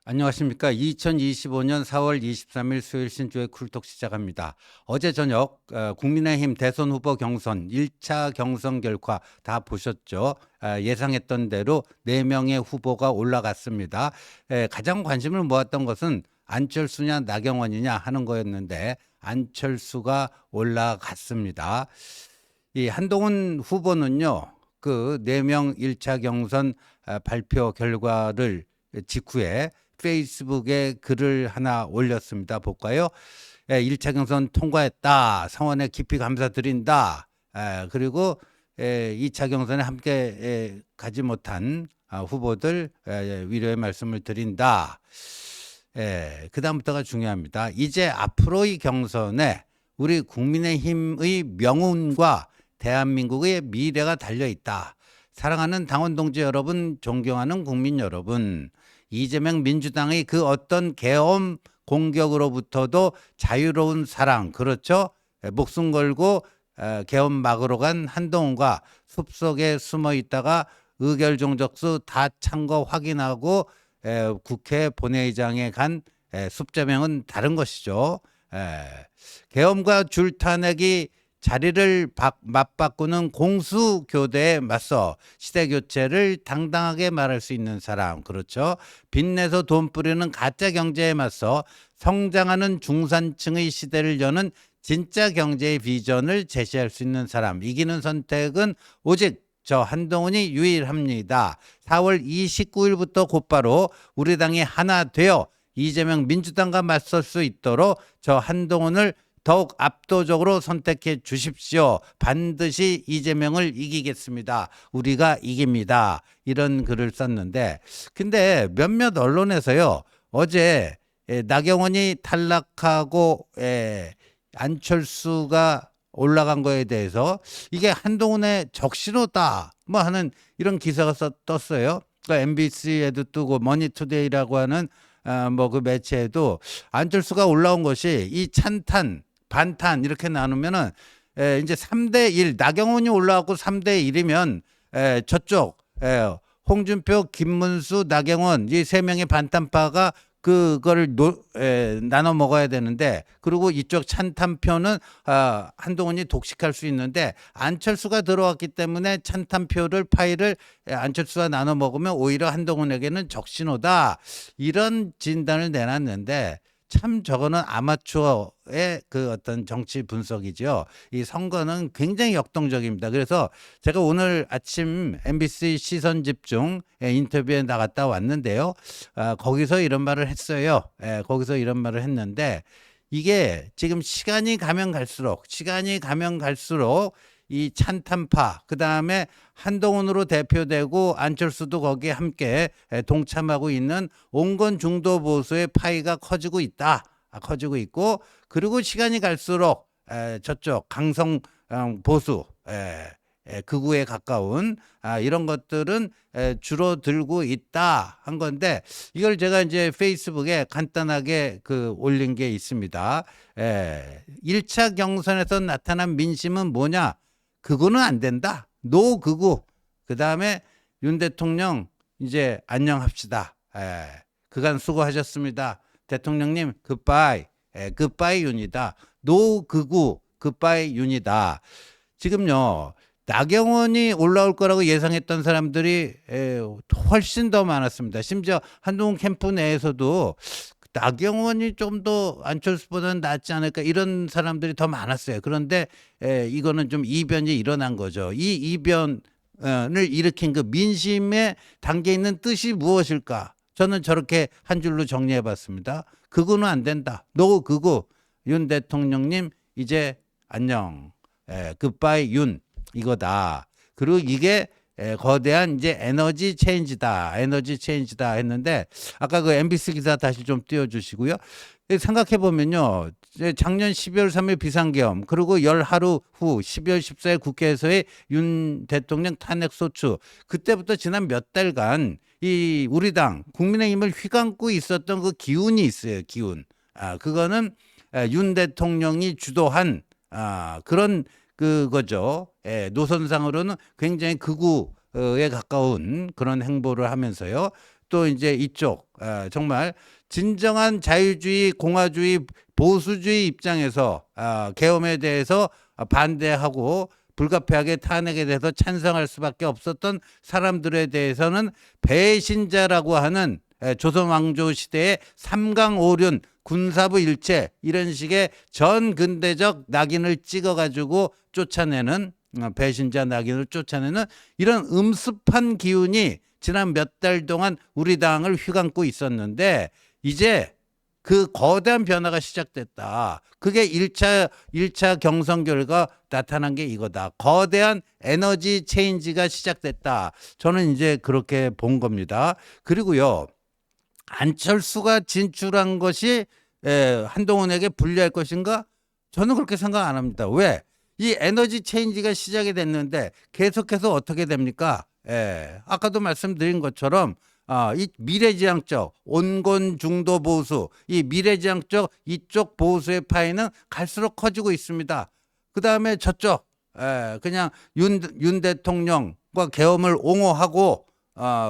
안녕하십니까. 2025년 4월 23일 수요일 신조의 쿨톡 시작합니다. 어제 저녁 국민의힘 대선 후보 경선 1차 경선 결과 다 보셨죠? 예상했던 대로 4명의 후보가 올라갔습니다. 가장 관심을 모았던 것은 안철수냐 나경원이냐 하는 거였는데 안철수가 올라갔습니다. 이 한동훈 후보는요. 그 4명 1차 경선 발표 결과를 직후에 페이스북에 글을 하나 올렸습니다. 볼까요? 1차 경선 통과했다. 성원에 깊이 감사드린다. 그리고 2차 경선에 함께 가지 못한 후보들 위로의 말씀을 드린다. 그 다음부터가 중요합니다. 이제 앞으로의 경선에 우리 국민의힘의 명운과 대한민국의 미래가 달려있다. 사랑하는 당원 동지 여러분, 존경하는 국민 여러분, 이재명 민주당의 그 어떤 계엄 공격으로부터도 자유로운 사랑, 그렇죠? 목숨 걸고 계엄 막으러 간 한동훈과 숲속에 숨어 있다가 의결종적수 다 찬 거 확인하고 국회 본회의장에 간 숲재명은 다른 것이죠. 계엄과 줄타내기 자리를 맞바꾸는 공수교대에 맞서 시대교체를 당당하게 말할 수 있는 사람, 그렇죠? 빚내서 돈 뿌리는 가짜 경제에 맞서 성장하는 중산층의 시대를 여는 진짜 경제의 비전을 제시할 수 있는 사람, 이기는 선택은 오직 저 한동훈이 유일합니다. 4월 29일부터 곧바로 우리 당이 하나 되어 이재명 민주당과 맞설 수 있도록 저 한동훈을 더욱 압도적으로 선택해 주십시오. 반드시 이재명을 이기겠습니다. 우리가 이깁니다. 이런 글을 썼는데, 근데 몇몇 언론에서요, 어제 나경원이 탈락하고 안철수가 올라간 거에 대해서 이게 한동훈의 적신호다 뭐 하는 이런 기사가 떴어요. 그러니까 MBC에도 뜨고 머니투데이라고 하는 뭐 그 매체에도 안철수가 올라온 것이 이 찬탄 반탄 이렇게 나누면은 이제 3대1 나경원이 올라왔고 3대1이면 저쪽 홍준표, 김문수, 나경원 이 세 명의 반탄파가 그거를 나눠 먹어야 되는데, 그리고 이쪽 찬탄표는 한동훈이 독식할 수 있는데 안철수가 들어왔기 때문에 찬탄표를 파일을 안철수가 나눠 먹으면 오히려 한동훈에게는 적신호다, 이런 진단을 내놨는데, 참 저거는 아마추어의 그 어떤 정치 분석이죠. 이 선거는 굉장히 역동적입니다. 그래서 제가 오늘 아침 MBC 시선집중 인터뷰에 나갔다 왔는데요. 거기서 이런 말을 했어요. 거기서 이런 말을 했는데, 이게 지금 시간이 가면 갈수록 이 찬탄파, 그 다음에 한동훈으로 대표되고 안철수도 거기에 함께 동참하고 있는 온건 중도 보수의 파이가 커지고 있다. 커지고 있고, 그리고 시간이 갈수록 저쪽 강성 보수, 극우에 가까운 이런 것들은 줄어들고 있다 한 건데, 이걸 제가 이제 페이스북에 간단하게 올린 게 있습니다. 1차 경선에서 나타난 민심은 뭐냐? 그거는 안 된다. 노 극우. 그 다음에 윤 대통령 이제 안녕합시다. 그간 수고하셨습니다. 대통령님 굿바이. 굿바이 윤이다. 노 극우. 굿바이 윤이다. 지금요, 나경원이 올라올 거라고 예상했던 사람들이 훨씬 더 많았습니다. 심지어 한동훈 캠프 내에서도 나경원이 좀 더 안철수보다는 낫지 않을까, 이런 사람들이 더 많았어요. 그런데 이거는 좀 이변이 일어난 거죠. 이 이변을 일으킨 그 민심에 담겨 있는 뜻이 무엇일까? 저는 저렇게 한 줄로 정리해 봤습니다. 그거는 안 된다. 노 그거. 윤 대통령님 이제 안녕. 굿바이 윤, 이거다. 그리고 이게 거대한 이제 에너지 체인지다 했는데, 아까 그 MBC 기사 다시 좀 띄워주시고요. 생각해 보면요, 작년 12월 3일 비상계엄, 그리고 열 하루 후 12월 14일 국회에서의 윤 대통령 탄핵 소추, 그때부터 지난 몇 달간 이 우리 당 국민의힘을 휘감고 있었던 그 기운이 있어요. 기운. 그거는 윤 대통령이 주도한 그런 그거죠. 노선상으로는 굉장히 극우에 가까운 그런 행보를 하면서요, 또 이제 이쪽 정말 진정한 자유주의, 공화주의, 보수주의 입장에서 계엄에 대해서 반대하고 불가피하게 탄핵에 대해서 찬성할 수밖에 없었던 사람들에 대해서는 배신자라고 하는 조선 왕조 시대의 삼강오륜 군사부 일체 이런 식의 전 근대적 낙인을 찍어가지고 쫓아내는 배신자 낙인을 쫓아내는 이런 음습한 기운이 지난 몇 달 동안 우리 당을 휘감고 있었는데 이제 그 거대한 변화가 시작됐다. 그게 1차 경선 결과 나타난 게 이거다. 거대한 에너지 체인지가 시작됐다. 저는 이제 그렇게 본 겁니다. 그리고요. 안철수가 진출한 것이 한동훈에게 불리할 것인가? 저는 그렇게 생각 안 합니다. 왜? 이 에너지 체인지가 시작이 됐는데 계속해서 어떻게 됩니까? 아까도 말씀드린 것처럼 이 미래지향적 온건 중도 보수, 이 미래지향적 이쪽 보수의 파이는 갈수록 커지고 있습니다. 그 다음에 저쪽 그냥 윤 대통령과 계엄을 옹호하고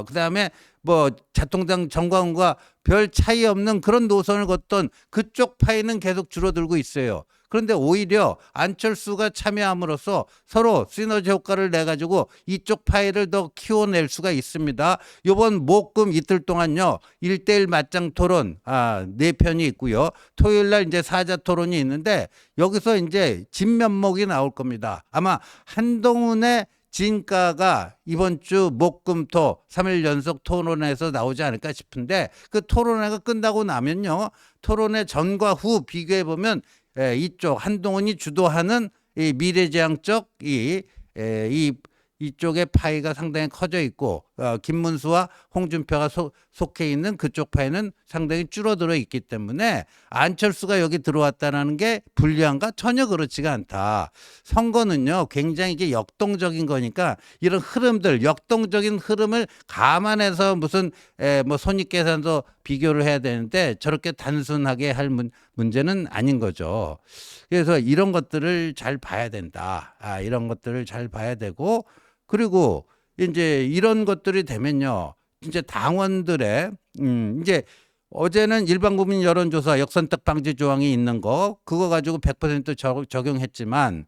그 다음에 뭐 자통당 정광훈과 별 차이 없는 그런 노선을 걷던 그쪽 파이는 계속 줄어들고 있어요. 그런데 오히려 안철수가 참여함으로써 서로 시너지 효과를 내가지고 이쪽 파이를 더 키워낼 수가 있습니다. 이번 목금 이틀 동안요 1대1 맞짱 토론 4편이 있고요. 토요일 날 이제 사자 토론이 있는데 여기서 이제 진면목이 나올 겁니다. 아마 한동훈의 진가가 이번 주 목금토 3일 연속 토론회에서 나오지 않을까 싶은데 그 토론회가 끝나고 나면요 토론회 전과 후 비교해 보면 이쪽 한동훈이 주도하는 이 미래지향적 이쪽의 파이가 상당히 커져 있고 김문수와 홍준표가 속해 있는 그쪽 파이는 상당히 줄어들어 있기 때문에 안철수가 여기 들어왔다는 게 불리한가? 전혀 그렇지가 않다. 선거는요 굉장히 이게 역동적인 거니까 이런 흐름들 역동적인 흐름을 감안해서 무슨 뭐 손익계산도 비교를 해야 되는데 저렇게 단순하게 할 문제는 아닌 거죠. 그래서 이런 것들을 잘 봐야 된다. 이런 것들을 잘 봐야 되고 그리고 이제 이런 것들이 되면요. 이제 당원들의 이제 어제는 일반 국민 여론조사 역선택 방지 조항이 있는 거 그거 가지고 100% 적용했지만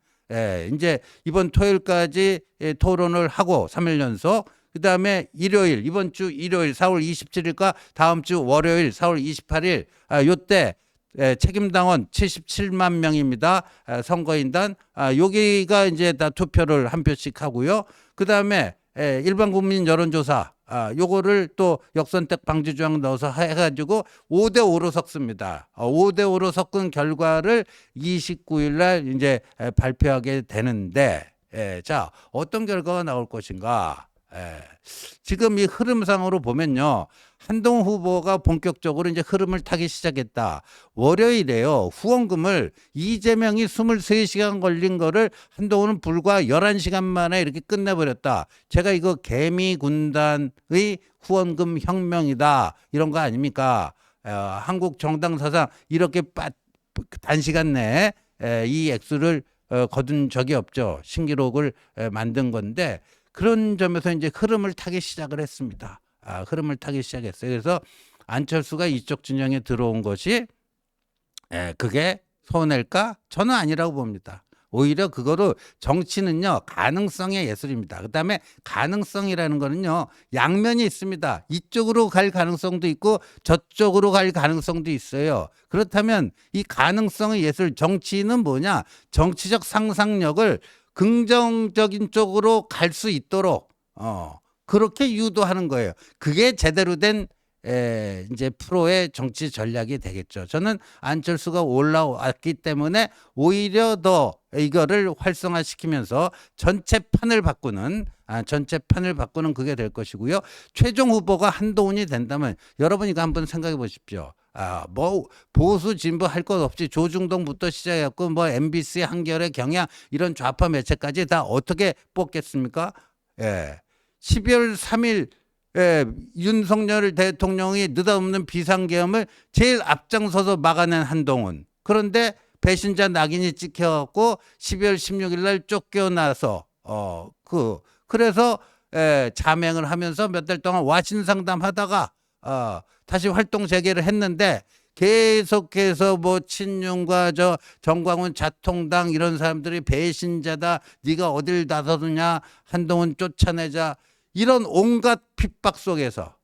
이제 이번 토요일까지 토론을 하고 3일 연속 그다음에 일요일 이번 주 일요일 4월 27일과 다음 주 월요일 4월 28일 요때 책임당원 77만 명입니다. 선거인단 여기가 이제 다 투표를 한 표씩 하고요. 그 다음에 일반 국민 여론조사 요거를 또 역선택 방지 조항 넣어서 해가지고 5대5로 섞습니다. 5대5로 섞은 결과를 29일 날 이제 발표하게 되는데 자 어떤 결과가 나올 것인가? 지금 이 흐름상으로 보면요. 한동훈 후보가 본격적으로 이제 흐름을 타기 시작했다. 월요일에요. 후원금을 이재명이 23시간 걸린 거를 한동훈은 불과 11시간 만에 이렇게 끝내버렸다. 제가 이거 개미 군단의 후원금 혁명이다. 이런 거 아닙니까? 한국 정당 사상 이렇게 단시간 내에 이 액수를 거둔 적이 없죠. 신기록을 만든 건데 그런 점에서 이제 흐름을 타기 시작을 했습니다. 흐름을 타기 시작했어요. 그래서 안철수가 이쪽 진영에 들어온 것이 그게 손해일까? 저는 아니라고 봅니다. 오히려 그거로 정치는요 가능성의 예술입니다. 그다음에 가능성이라는 거는요 양면이 있습니다. 이쪽으로 갈 가능성도 있고 저쪽으로 갈 가능성도 있어요. 그렇다면 이 가능성의 예술 정치는 뭐냐? 정치적 상상력을 긍정적인 쪽으로 갈 수 있도록 그렇게 유도하는 거예요. 그게 제대로 된 이제 프로의 정치 전략이 되겠죠. 저는 안철수가 올라왔기 때문에 오히려 더 이거를 활성화시키면서 전체 판을 바꾸는 그게 될 것이고요. 최종 후보가 한동훈이 된다면 여러분 이거 한번 생각해 보십시오. 뭐 보수 진보 할 것 없이 조중동부터 시작했고 뭐 MBC 한겨레 경향 이런 좌파 매체까지 다 어떻게 뽑겠습니까? 12월 3일 윤석열 대통령이 느닷없는 비상계엄을 제일 앞장서서 막아낸 한동훈. 그런데 배신자 낙인이 찍혀갖고 12월 16일 날 쫓겨나서 그래서 자맹을 하면서 몇 달 동안 와신 상담하다가 다시 활동 재개를 했는데 계속해서 뭐 친윤과 저 정광훈 자통당 이런 사람들이 배신자다. 네가 어딜 나서느냐. 한동훈 쫓아내자. 이런 온갖 핍박 속에서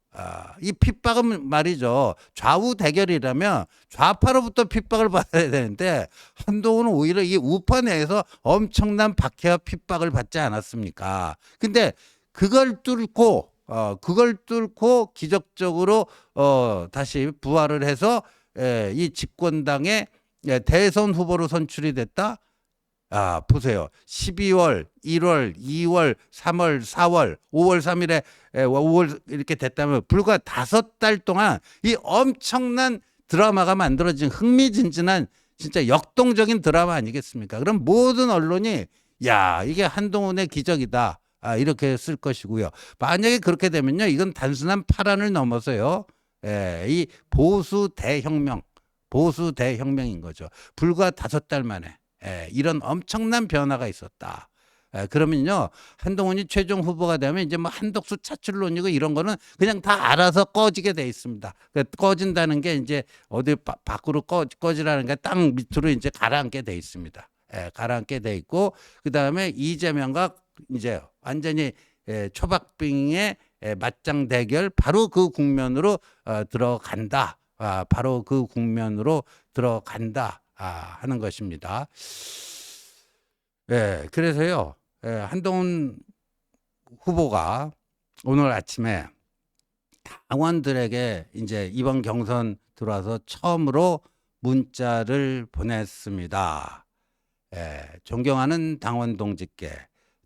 이 핍박은 말이죠. 좌우 대결이라면 좌파로부터 핍박을 받아야 되는데 한동훈은 오히려 이 우파 내에서 엄청난 박해와 핍박을 받지 않았습니까? 근데 그걸 뚫고 기적적으로 다시 부활을 해서 이 집권당의 대선 후보로 선출이 됐다. 보세요. 12월, 1월, 2월, 3월, 4월, 5월 3일에 5월 이렇게 됐다면 불과 5달 동안 이 엄청난 드라마가 만들어진 흥미진진한 진짜 역동적인 드라마 아니겠습니까? 그럼 모든 언론이 야, 이게 한동훈의 기적이다. 이렇게 쓸 것이고요. 만약에 그렇게 되면요. 이건 단순한 파란을 넘어서요. 이 보수 대혁명인 거죠. 불과 5달 만에 이런 엄청난 변화가 있었다. 그러면요. 한동훈이 최종 후보가 되면 이제 뭐 한덕수 차출론이고 이런 거는 그냥 다 알아서 꺼지게 돼 있습니다. 꺼진다는 게 이제 어디 밖으로 꺼지라는 게 땅 밑으로 이제 가라앉게 돼 있습니다. 가라앉게 돼 있고 그다음에 이재명과 이제 완전히 초박빙의 맞짱 대결 바로 그 국면으로 들어간다. 바로 그 국면으로 들어간다 하는 것입니다. 그래서요. 한동훈 후보가 오늘 아침에 당원들에게 이제 이번 경선 들어와서 처음으로 문자를 보냈습니다. 존경하는 당원 동지께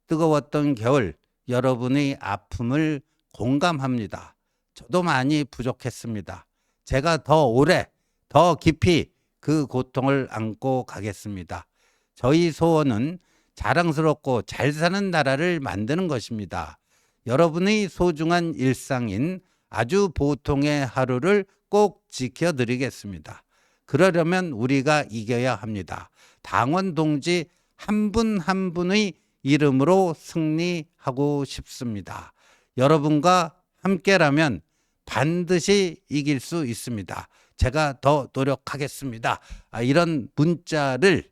뜨거웠던 겨울 여러분의 아픔을 공감합니다. 저도 많이 부족했습니다. 제가 더 오래, 더 깊이 그 고통을 안고 가겠습니다. 저희 소원은 자랑스럽고 잘 사는 나라를 만드는 것입니다. 여러분의 소중한 일상인 아주 보통의 하루를 꼭 지켜드리겠습니다. 그러려면 우리가 이겨야 합니다. 당원 동지 한 분 한 분의 이름으로 승리하고 싶습니다. 여러분과 함께라면 반드시 이길 수 있습니다. 제가 더 노력하겠습니다. 이런 문자를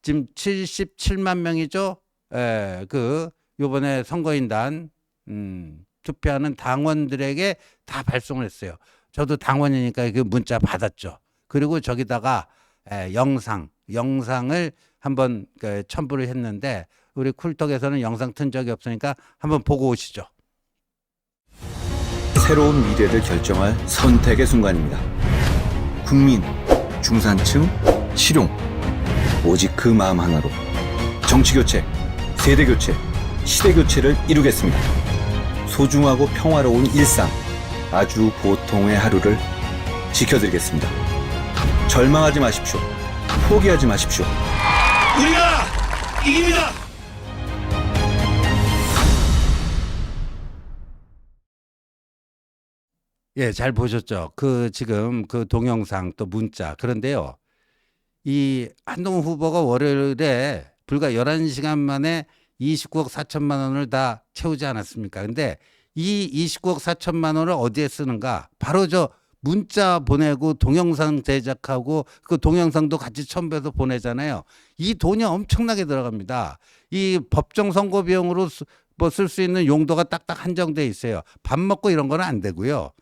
지금 77만 명이죠. 요번에 선거인단 투표하는 당원들에게 다 발송을 했어요. 저도 당원이니까 그 문자 받았죠. 그리고 저기다가 영상을 한번 첨부를 했는데 우리 쿨톡에서는 영상 튼 적이 없으니까 한번 보고 오시죠. 새로운 미래를 결정할 선택의 순간입니다. 국민, 중산층, 실용. 오직 그 마음 하나로 정치교체, 세대교체, 시대교체를 이루겠습니다. 소중하고 평화로운 일상, 아주 보통의 하루를 지켜드리겠습니다. 절망하지 마십시오. 포기하지 마십시오. 우리가 이깁니다. 잘 보셨죠? 지금 그 동영상 또 문자. 그런데요. 이 한동훈 후보가 월요일에 불과 11시간 만에 29억 4천만 원을 다 채우지 않았습니까? 근데 이 29억 4천만 원을 어디에 쓰는가? 바로 저 문자 보내고 동영상 제작하고 그 동영상도 같이 첨부해서 보내잖아요. 이 돈이 엄청나게 들어갑니다. 이 법정 선거 비용으로 뭐 쓸 수 있는 용도가 딱딱 한정돼 있어요. 밥 먹고 이런 거는 안 되고요.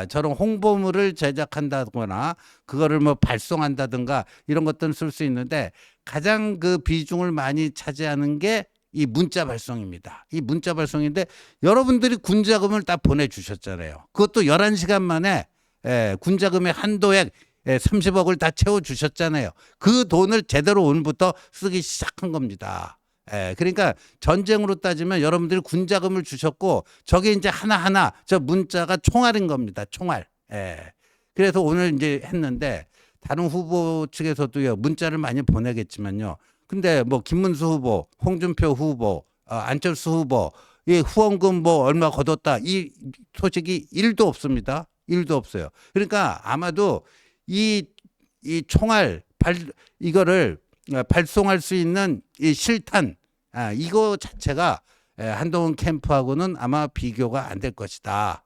저런 홍보물을 제작한다거나 그거를 뭐 발송한다든가 이런 것들은 쓸 수 있는데 가장 그 비중을 많이 차지하는 게 이 문자 발송입니다. 이 문자 발송인데 여러분들이 군자금을 다 보내주셨잖아요. 그것도 11시간 만에 군자금의 한도액 30억을 다 채워주셨잖아요. 그 돈을 제대로 오늘부터 쓰기 시작한 겁니다. 그러니까 전쟁으로 따지면 여러분들이 군자금을 주셨고 저게 이제 하나하나 저 문자가 총알인 겁니다. 총알. 그래서 오늘 이제 했는데 다른 후보 측에서도요 문자를 많이 보내겠지만요. 근데 뭐 김문수 후보, 홍준표 후보, 안철수 후보 이 후원금 뭐 얼마 거뒀다 이 소식이 1도 없습니다. 1도 없어요. 그러니까 아마도 이 총알 이거를 발송할 수 있는 이 실탄 이거 자체가 한동훈 캠프하고는 아마 비교가 안 될 것이다.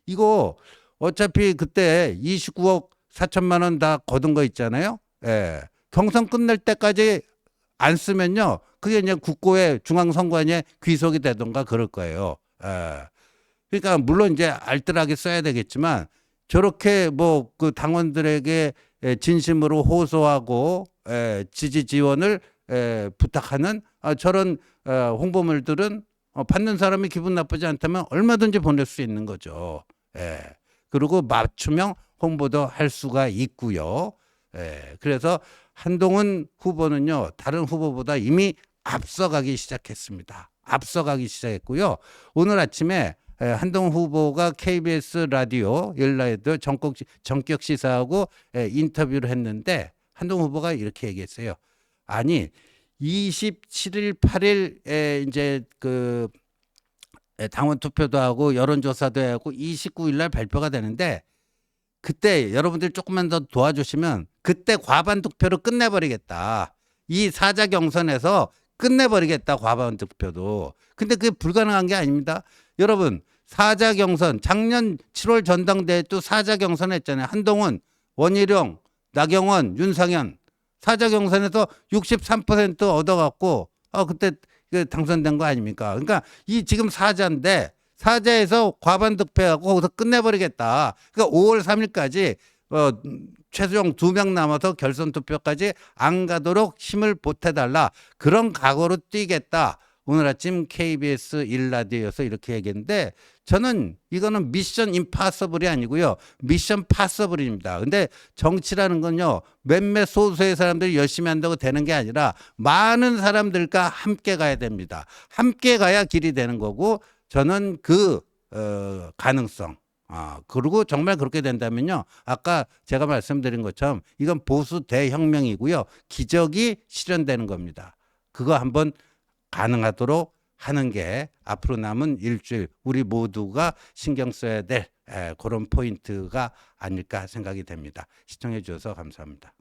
이거 어차피 그때 29억 4천만 원 다 거둔 거 있잖아요. 예. 경선 끝날 때까지 안 쓰면요. 그게 그냥 국고에 중앙선관위에 귀속이 되던가 그럴 거예요. 예. 그러니까 물론 이제 알뜰하게 써야 되겠지만 저렇게 뭐 그 당원들에게 진심으로 호소하고 지지 지원을 부탁하는 저런 홍보물들은 받는 사람이 기분 나쁘지 않다면 얼마든지 보낼 수 있는 거죠. 그리고 맞춤형 홍보도 할 수가 있고요. 그래서 한동훈 후보는요, 다른 후보보다 이미 앞서가기 시작했습니다. 앞서가기 시작했고요. 오늘 아침에 한동훈 후보가 KBS 라디오 열라디오 전격 시사하고 인터뷰를 했는데 한동훈 후보가 이렇게 얘기했어요. 아니 27일, 8일 이제 그 당원 투표도 하고 여론조사도 하고 29일 날 발표가 되는데 그때 여러분들 조금만 더 도와주시면 그때 과반 득표로 끝내버리겠다. 이 사자 경선에서 끝내버리겠다, 과반 득표도. 근데 그게 불가능한 게 아닙니다. 여러분, 사자 경선, 작년 7월 전당대회 또 사자 경선 했잖아요. 한동훈, 원희룡, 나경원, 윤상현. 사자 경선에서 63% 얻어갖고, 그때 당선된 거 아닙니까? 그러니까 이 지금 사자인데, 사자에서 과반 득표하고 거기서 끝내버리겠다. 그러니까 5월 3일까지 최소형 2명 남아서 결선 투표까지 안 가도록 힘을 보태달라. 그런 각오로 뛰겠다. 오늘 아침 KBS 1라디오에서 이렇게 얘기했는데 저는 이거는 미션 임파서블이 아니고요. 미션 파서블입니다. 근데 정치라는 건요. 몇몇 소수의 사람들이 열심히 한다고 되는 게 아니라 많은 사람들과 함께 가야 됩니다. 함께 가야 길이 되는 거고 저는 그 가능성 그리고 정말 그렇게 된다면요. 아까 제가 말씀드린 것처럼 이건 보수 대혁명이고요. 기적이 실현되는 겁니다. 그거 한번 가능하도록 하는 게 앞으로 남은 일주일 우리 모두가 신경 써야 될 그런 포인트가 아닐까 생각이 됩니다. 시청해 주셔서 감사합니다.